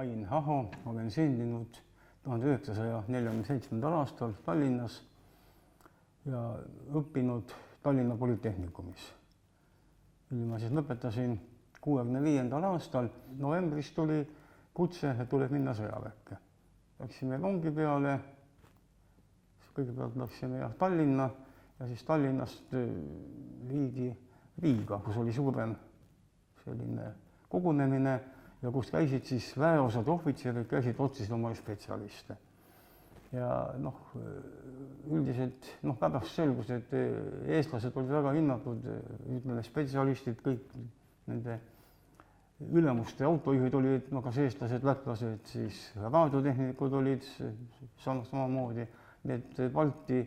Ain Aho, olen sündinud 1947. aastal Tallinnas ja õppinud Tallinna Polütehnikumis. Ma siis lõpetasin 65. aastal, novembris tuli kutse, et tuleb minna sõjaväkke. Läksime rongi peale, kõigepealt läksime Tallinna ja siis Tallinnast viidi Riiga, kus oli suurem selline kogunemine ja kus käisid siis väeosade ohvitserid, käisid otsisid oma spetsialiste. Ja üldiselt pärast selgus, et eestlased olid väga hinnatud, ütleme spetsialistid, kõik nende ülemuste autojuhid olid, kas eestlased, lätlased, siis raadiotehnikud olid samamoodi, need Balti,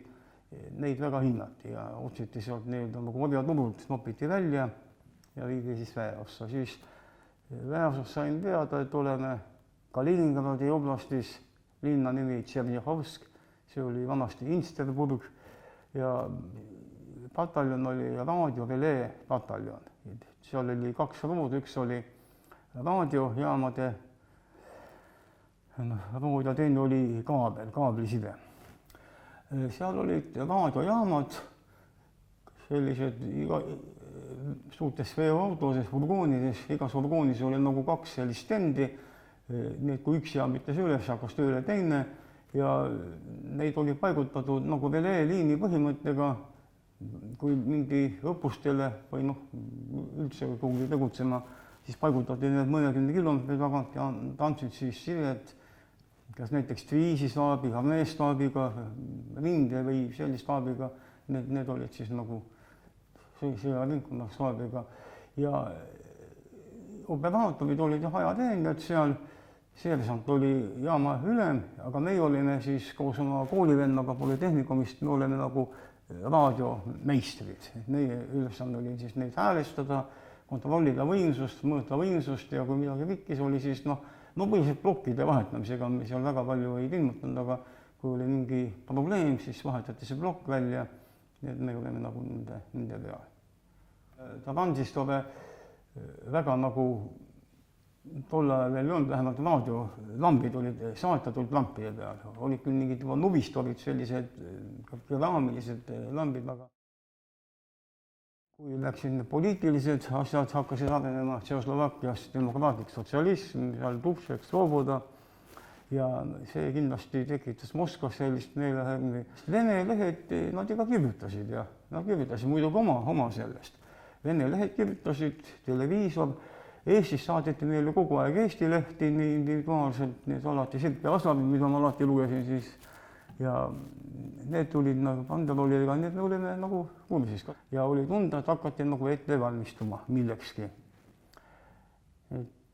neid väga hinnati ja otsiti sealt nagu orjaturult nopiti välja ja viidi siis väeossa. Siis väeosas sain teada, et oleme Kaliningradi oblastis, linna nimi Tšernihovsk, see oli vanasti Insterburg ja pataljon oli raadiorelee pataljon. Seal oli 2 rood, üks oli raadiojaamade rood ja teine oli kaabliside. Seal olid raadiojaamad, sellised suurtes veoautoses, furgoonides, igas furgoonis oli nagu 2 sellist stendi, need kui üks jaam ütles üles, hakkas tööle teine ja neid oli paigutatud nagu releeliini põhimõttega, kui mingi õppustele või üldse kuhugi tegutsema, siis paigutati need mõnekümne kilomeetri tagant ja andsid siis sidet, kas näiteks diviisistaabiga, armeestaabiga, rinde või sellise staabiga, need olid siis nagu sõjaringkonna staabiga ja operaatorid olid ajateenijad seal, seersant oli jaama ülem, aga meie olime siis koos oma koolivennaga Polütehnikumist, me olime nagu raadiomeistrid. Meie ülesanne oli siis neid häälestada, kontrollida võimsust, mõõta võimsust ja kui midagi rikkis oli, siis põhiliselt plokkide vahetamisega, me seal väga palju ei ilmutanud, aga kui oli mingi probleem, siis vahetati see plokk välja, et me oleme nagu nende peal. Transistore väga nagu tol ajal veel ei olnud, vähemalt raadiolambid olid saatatult lampide peal, olid küll mingid nubistorid, sellised keraamilised lambid, aga kui läksin poliitilised asjad, hakkasid arenema Tšehhoslovakkias demokraatlik sotsialism, seal Dubšek, Svoboda ja see kindlasti tekitas Moskvas sellist meelehärmi. Vene lehed, nad ikka kirjutasid ja nad kirjutasid muidugi oma sellest. Vene lehed kirjutasid, televiisor, Eestis saadeti meile kogu aeg Eesti lehti individuaalselt, need alati Sirpe Aslavid, mida ma alati lugesin siis ja need tulid nagu Panderolliga, need me olime nagu kursis ja oli tunda, et hakati nagu ette valmistuma millekski.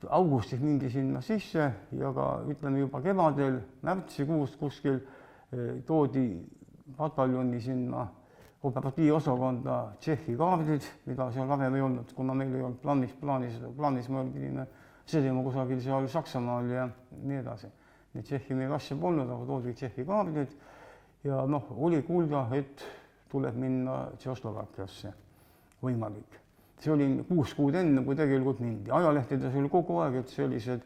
Augustis mindi sinna sisse ja ka ütleme juba kevadel, märtsikuust kuskil toodi pataljoni sinna operatiivosakonda Tšehhi kaardid, mida seal varem ei olnud, kuna meil ei olnud plaanis me pidime sõdima kusagil seal Saksamaal ja nii edasi. Nii Tšehhi meil asja polnud, aga toodi Tšehhi kaardid ja oli kuulda, et tuleb minna Tšehhoslovakkiasse võimalik. See oli 6 kuud enne, kui tegelikult mindi. Ajalehtedes oli kogu aeg, et sellised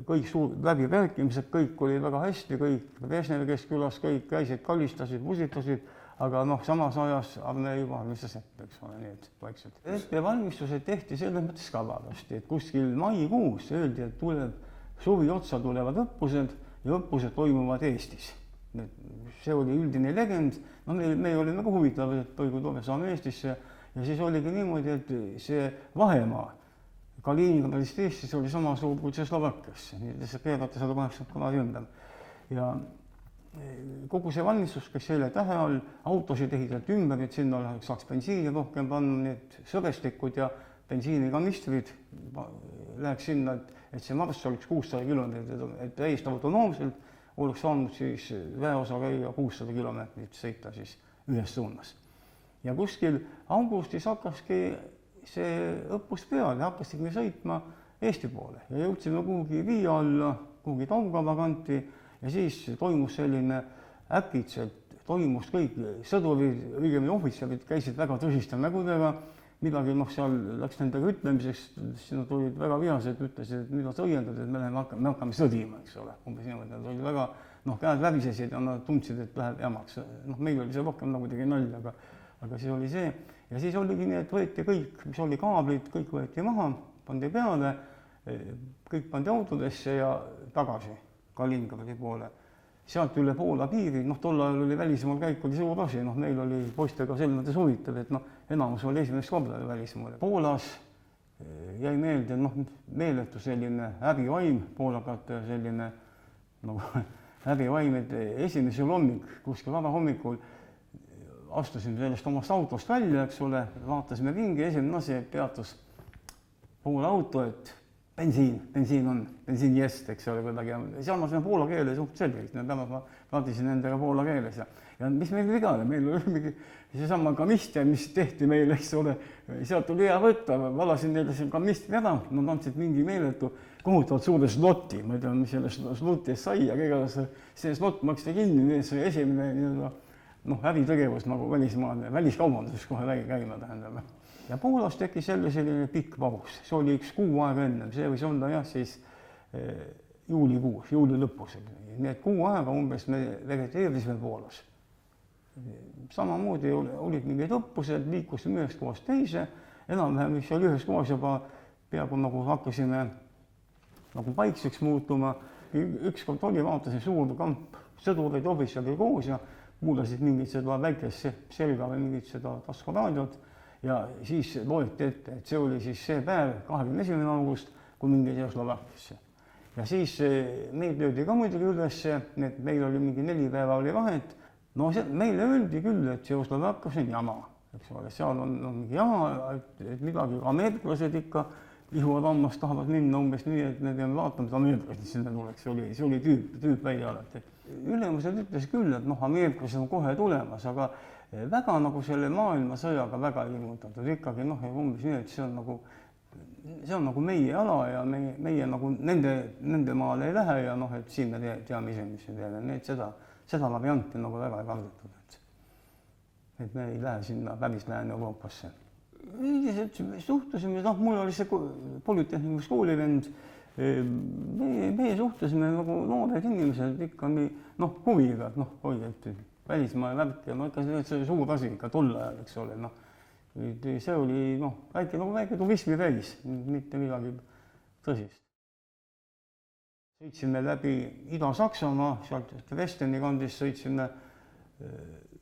kõik läbirääkimised, kõik oli väga hästi, kõik Brežnevi keskkülas, kõik käisid, kallistasid, pusitasid, aga samas ajas armee juba valmistas ette, eks ole, need vaikselt. Ettevalmistused tehti selles mõttes kavalasti, et kuskil maikuus öeldi, et tuleb suvi otsa tulevad õppused ja õppused toimuvad Eestis. See oli üldine legend, me olime ka huvitavad, et kui tore saame Eestisse ja siis oligi niimoodi, et see vahemaa Kaliningradist Eestis oli sama suur kui Tšehhoslovakkiasse, nii et see keerati 180 kraadi ümber. Ja kogu see valmistus käis selle tähe all, autosid ehitati ümber, et sinna saaks bensiini rohkem panna, need sõbestikud ja bensiinikanistrid läheks sinna, et see marss oleks 600 kilomeetrit, et täiesti autonoomselt oleks saanud siis väeosa käia 600 kilomeetrit sõita siis ühes suunas. Ja kuskil augustis hakkaski see õppus peale, hakkasidki sõitma Eesti poole ja jõudsime kuhugi Riia alla, kuhugi Taugava kanti ja siis toimus selline äkitselt, toimus kõik sõdurid, õigemini ohvitserid käisid väga tõsiste nägudega, midagi seal läks nendega ütlemiseks, siis nad olid väga vihased, ütlesid, et mida sa õiendad, et me hakkame sõdima, eks ole, umbes niimoodi, nad olid väga käed läbisesid ja nad tundsid, et läheb jamaks. Meil oli see rohkem nagu tegi nalja, aga siis oli see ja siis oligi nii, et võeti kõik, mis oli kaablid, kõik võeti maha, pandi peale, kõik pandi autodesse ja tagasi Kaliningradi poole. Sealt üle Poola piiri, tol ajal oli välismaal käik oli suur asi, meil oli poistega selles mõttes huvitav, et enamus oli esimest korda välismaal. Poolas jäi meelde, meeletu selline häbivaim, poolakate selline häbivaim, et esimesel hommik, kuskil varahommikul astusime sellest omast autost välja, eks ole, vaatasime ringi, esimene asi peatus Poola auto, et bensiin on, bensiin jest, eks ole, kuidagi. Seal ma sain poola keele suht selgelt, ma vaatisin nendega poola keeles ja mis meil viga oli, meil oli mingi seesama kamistja, mis tehti meile, eks ole, sealt oli hea võtta, valasin neile siin kamisti ära, nad andsid mingi meeletu kohutavalt suure sloti, ma ei tea, mis selle sloti eest sai, aga see slot maksti kinni, see esimene äritegevus nagu välismaal, väliskaubanduses kohe käima tähendab. Ja Poolas tekkis jälle selline pikk paus, see oli üks kuu aega ennem, see võis olla jah, siis juulikuus, juuli lõpus. Nii et kuu aega umbes me vegeteerisime Poolas. Samamoodi olid mingid õppused, liikusime ühest kohast teise, enam-vähem mis oli ühes kohas juba peaaegu nagu hakkasime nagu paikseks muutuma. Ükskord oli, vaatasin suur kamp sõdureid ohvitseri koos ja kuulasid mingit seda väikest selga või mingit seda taskuraadiot. Ja siis loeti ette, et see oli siis see päev, 21. august, kui mingi Slovakkiasse. Ja siis meid löödi ka muidugi ülesse, et meil oli mingi 4 päeva oli vahet. Meile öeldi küll, et Slovakkias on jama, eks ole, seal on mingi jama, et midagi ameeriklased ikka lihuvad ammast tahavad minna umbes nii, et me peame vaatama, et ameeriklased sinna tuleks, see oli tüüp välja alati. Ülemused ütles küll, et ameeriklased on kohe tulemas, aga väga nagu selle maailmasõjaga väga ilmutatud, ikkagi umbes nii, et see on nagu meie ala ja meie nagu nende maale ei lähe ja et siin me teame ise, mis me teeme, nii et seda varianti nagu väga ei kardetud, et me ei lähe sinna päris Lääne-Euroopasse. Üldiselt suhtusime, mul oli see polütehnikus koolivend, meie suhtusime nagu noored inimesed ikka huviga, et välismaa värk ja ikka see suur asi ikka tol ajal, eks ole, see oli väike turismireis, mitte midagi tõsist. Sõitsime läbi Ida-Saksamaa, sealt Dresdeni kandis sõitsime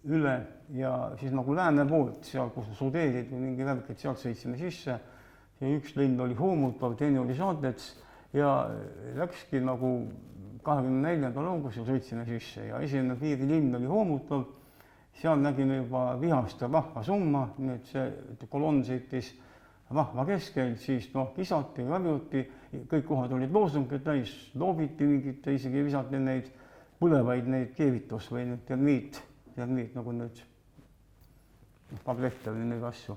üle ja siis nagu lääne poolt, seal kus Sudeedid või mingi värk, et sealt sõitsime sisse ja üks linn oli Homutov, teine oli Saatets ja läkski nagu 24. augustil sõitsime sisse ja esimene piirilinn oli Homutov, seal nägime juba vihast rahva summa, nii et see kolonn sõitis rahva keskel, siis kisati, karjuti, kõik kohad olid loosungid täis, loobiti mingit, isegi visati neid põlevaid neid keevitus või nüüd termiit, nagu nüüd tablette või neid asju,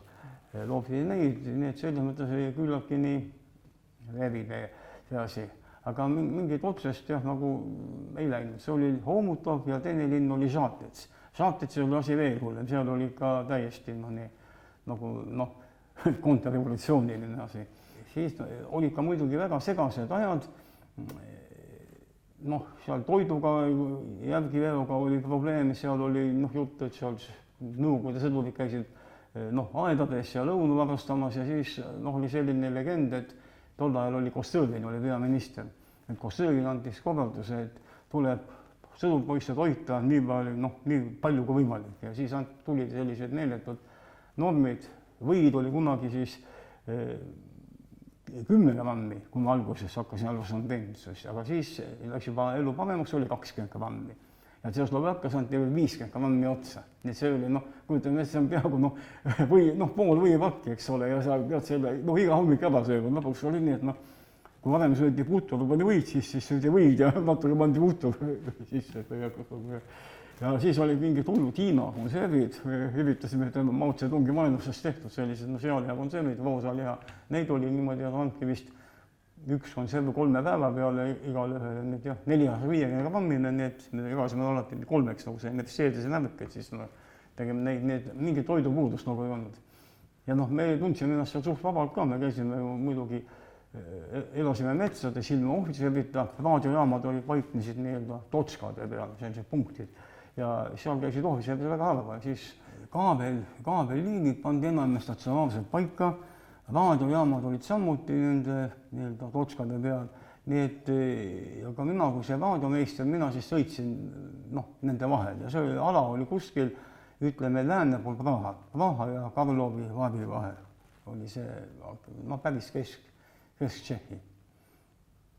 loobiti neid, nii et selles mõttes oli küllaltki nii levide see asi. Aga mingid otsest nagu ei läinud, see oli Homutov ja teine linn oli Saatets. Saatets oli asi veel hullem, seal oli ka täiesti nagu kontrarevolutsiooniline asi. Siis oli ka muidugi väga segased ajad, seal toiduga, järgiveoga oli probleeme, seal oli jutt, et seal nõukogude sõdurid käisid aedades ja lõunu varastamas ja siis oli selline legend, et tol ajal oli Kossõlin, oli peaminister, et Kossõlin andis korralduse, et tuleb sõdurpoisse toita nii palju kui võimalik ja siis tulid sellised meeletud normid, võid oli kunagi siis 10 grammi, kui ma alguses hakkasin teenistusesse, aga siis läks juba elu paremaks, oli 20 grammi. Ja Slovakkias anti 50 grammi otsa, nii see oli, kujutame, et see on peaaegu pool võipakki, eks ole, ja sa pead selle iga hommik ära sööma, lõpuks oli nii, et kui varem söödi putur, pani võid, siis söödi võid ja natuke pandi putur sisse. Ja siis oli mingid hullud Hiina konservid, üritasime Mao Zedongi maailmastest tehtud sellised sealiha konservid, roosaliha, neid oli niimoodi, et andki vist üks konserv 3 päeva peale igale 450 grammine, nii et me jagasime alati 3-ks nagu see Mercedese närk, et siis tegime neid, mingi toidupuudust nagu ei olnud. ja noh, me tundsime ennast seal suht vabalt ka, me käisime ju muidugi, elasime metsades ilma ohvitserita, raadiojaamad olid paiknesid nii-öelda totskade peal, sellised punktid ja seal käisid ohvitserid väga harva, siis kaabelliinid pandi enam statsionaarselt paika, raadiojaamad olid samuti nende nii-öelda totskade peal, nii et ja ka mina kui see raadiomeister, mina siis sõitsin nende vahel ja see ala oli kuskil, ütleme lääne pool Praha ja Karlovi Varvi vahel oli see päris Kesk-Tšehhi.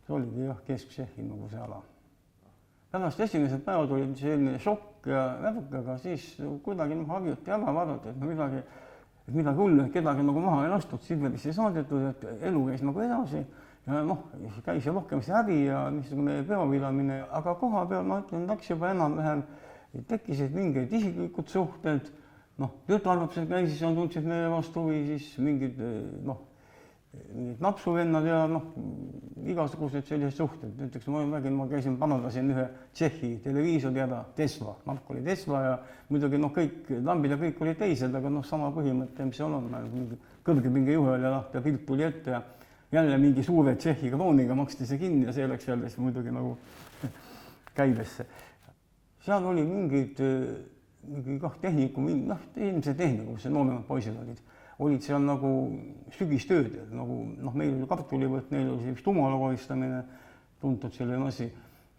See oligi jah, Kesk-Tšehhi nagu see ala. Pärast esimesed päevad oli selline šokk ja värk, aga siis kuidagi harjuti ära vaadata, et midagi hullu, et kedagi nagu maha ei lastud, Silverisse ei saadetud, et elu käis nagu edasi ja käis rohkem see häbi ja niisugune peopidamine, aga koha peal ma ütlen, läks juba enam-vähem, tekkisid mingeid isiklikud suhted, tütarlapsed käisid seal, tundsid meie vastu huvi, siis mingid napsuvennad ja igasugused sellised suhted. Näiteks ma käisin, parandasin ühe Tšehhi televiisori ära, Tesla, mark oli Tesla ja muidugi kõik lambid ja kõik olid teised, aga sama põhimõte, mis seal on, kõrgepinge juhe oli lahti ja pilt tuli ette ja jälle mingi suure Tšehhi krooniga maksti see kinni ja see läks jälle muidugi nagu käibesse. Seal oli mingi tehnikum, ilmselt tehnikum, see nooremad poisid olid seal nagu sügistöödel, nagu meil oli kartulivõtt, neil oli vist umala koristamine, tuntud selline asi,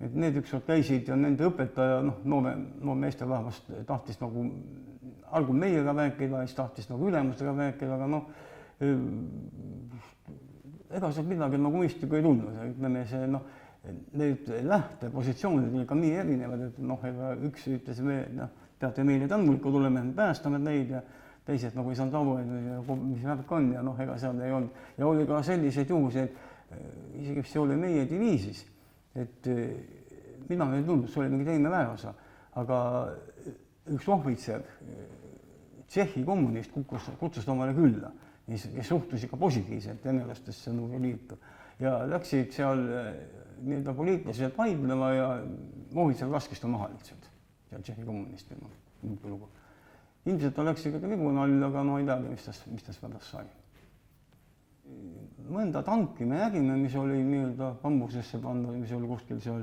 et need ükskord käisid ja nende õpetaja, noor meesterahvast tahtis nagu algul meiega rääkida, siis tahtis nagu ülemustega rääkida, aga ega sealt midagi nagu mõistlikku ei tulnud, ütleme see, need lähtepositsioonid olid ka nii erinevad, et üks ütles, teate, meile tänulikku tuleme, päästame neid ja teised nagu ei saanud aru, mis värk on ja ega seal ei olnud. Ja oli ka selliseid juhuseid, isegi see oli meie diviisis, et mina ei tulnud, see oli mingi teine väeosa, aga üks ohvitser, Tšehhi kommunist kutsus omale külla, kes suhtus ikka positiivselt venelastesse liitu ja läksid seal nii-öelda poliitiliselt vaidlema ja ohvitser laskis ta maha lihtsalt, seal Tšehhi kommunist lugu. Ilmselt ta läks ikka tribunalil, aga ei teagi, mis tast pärast sai. Mõnda tanki me nägime, mis oli nii-öelda bambusesse pandud, mis oli kuskil seal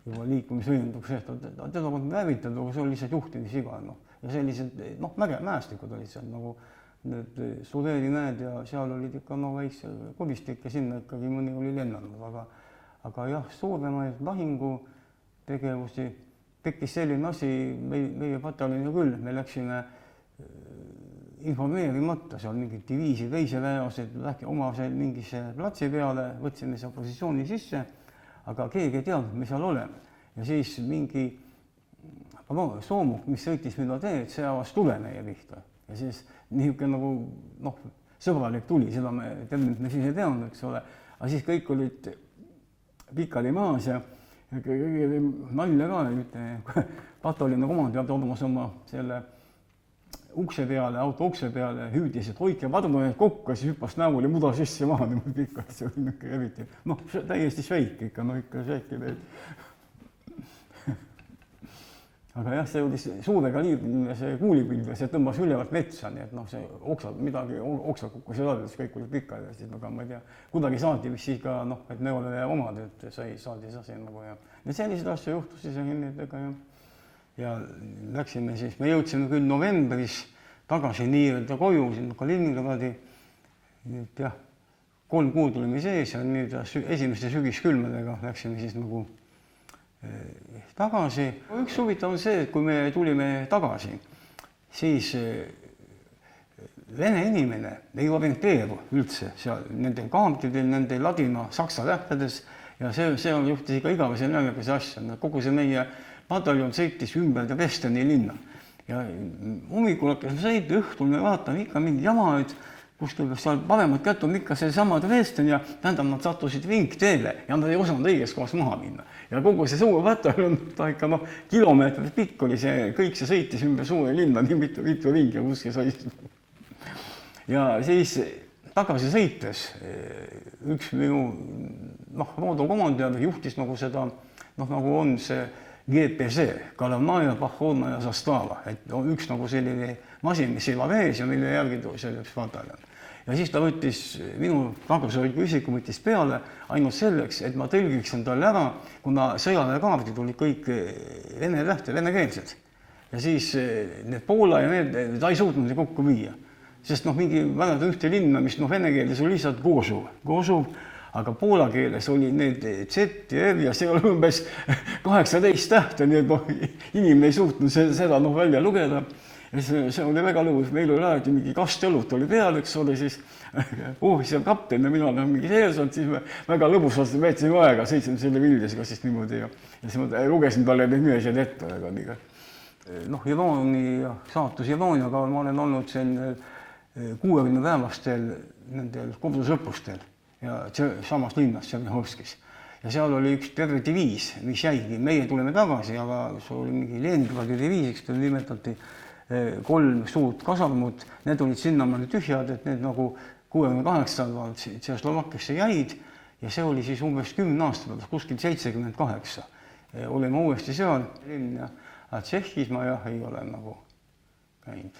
juba liikumisvõimenduks, teda polnud hävitatud, aga see oli lihtsalt juhtimisiga. Ja sellised mäestikud olid seal nagu need Sudeerimäed ja seal olid ikka väikse kuristik ja sinna ikkagi mõni oli lennanud, aga jah, suuremaid lahingutegevusi tekkis selline asi meie pataljoni küll, me läksime informeerimata seal mingid diviisi teise väeosed, oma mingisse platsi peale, võtsime seal positsiooni sisse, aga keegi ei teadnud, mis seal oleme. Ja siis mingi soomuk, mis sõitis mida teed, see avas tule meie pihta. Ja siis niisugune nagu sõbralik tuli, seda me siis ei teadnud, eks ole. Aga siis kõik olid pikali maas ja nalja ka, pataljoni komand peab toodama oma selle ukse peale, auto ukse peale, hüüdis, et hoidke padruneid kokku, siis hüppas näol ja muda sisse maha, niimoodi pikalt, see oli niisugune eriti. Täiesti šveik ikka, ikka šveiki teed. Aga jah, see oli suure kaliibriline see kuulipilv ja see tõmbas ülevalt metsa, nii et see oksad, midagi oksad kukkus ja alles, kõik olid pikad ja siis ma ei tea, kuidagi saadi vist siis ka, et neole omad, et saadi asi nagu ja sellised asju juhtus siis ja läksime siis, me jõudsime küll novembris tagasi nii-öelda koju, sinna Kaliningradi, nüüd jah, 3 kuud olime sees ja nüüd esimeste sügiskülmadega läksime siis nagu tagasi. Üks huvitav on see, et kui me tulime tagasi, siis vene inimene ei orienteeru üldse seal nende kaamtidel, nende ladina-saksa lähtedes ja see on juhtis ikka igavese nälgase asja. Kogu see meie pataljon sõitis ümber Dresdeni linna ja hommikul hakkas sõita, õhtul me vaatame ikka mingi jama, et kuskil seal paremat kätt on ikka seesama Dresden ja tähendab, nad sattusid ringteele ja nad ei osanud õiges kohas maha minna. Ja kogu see suur pataljon, ta ikka kilomeetrit pikk oli see, kõik see sõitis ümber suure linna, nii mitu ringi ja kuskil sõitis. Ja siis tagasi sõites üks minu roodokomandör juhtis nagu seda, nagu on see GPC, Kalavnaja, Pohodna ja Zastava, et üks nagu selline masin, mis elab ees ja mille järgi see üks pataljon. Ja siis ta võttis minu tagasihoidliku isiku võttis peale ainult selleks, et ma tõlgiksin talle ära, kuna sõjaväekaardid olid kõik vene tähte, venekeelsed. Ja siis need Poola ja need, ta ei suutnud neid kokku viia. Sest mingi mäletan ühte linna, mis vene keeles oli lihtsalt Gožuv, aga poola keeles oli need Z ja R ja see oli umbes 18 tähte, nii et inimene ei suutnud seda välja lugeda. Ja see oli väga lõbus, meil oli alati mingi kastõlut oli peal, eks ole, siis ohvitser kapten ja mina mingi seersant, siis me väga lõbusalt veetsime aega, sõitsime selle Vilniusega siis niimoodi ja siis ma lugesin talle need nimesid ette. Iroonia, saatus Irooniaga ma olen olnud siin 60 päevastel nendel kodusõppustel ja samas linnas Tšernihovskis. Ja seal oli üks terve diviis, mis jäigi. Meie tuleme tagasi, aga see oli mingi Leningradi diviisiks, ta nimetati 3 suurt kasarmut. Need olid sinnamaani tühjad, et need nagu 68. Tšehhoslovakkiasse jäid ja see oli siis umbes 10 aasta pärast, kuskil 78. Olime uuesti seal, Tšehhis ma ei ole nagu käinud.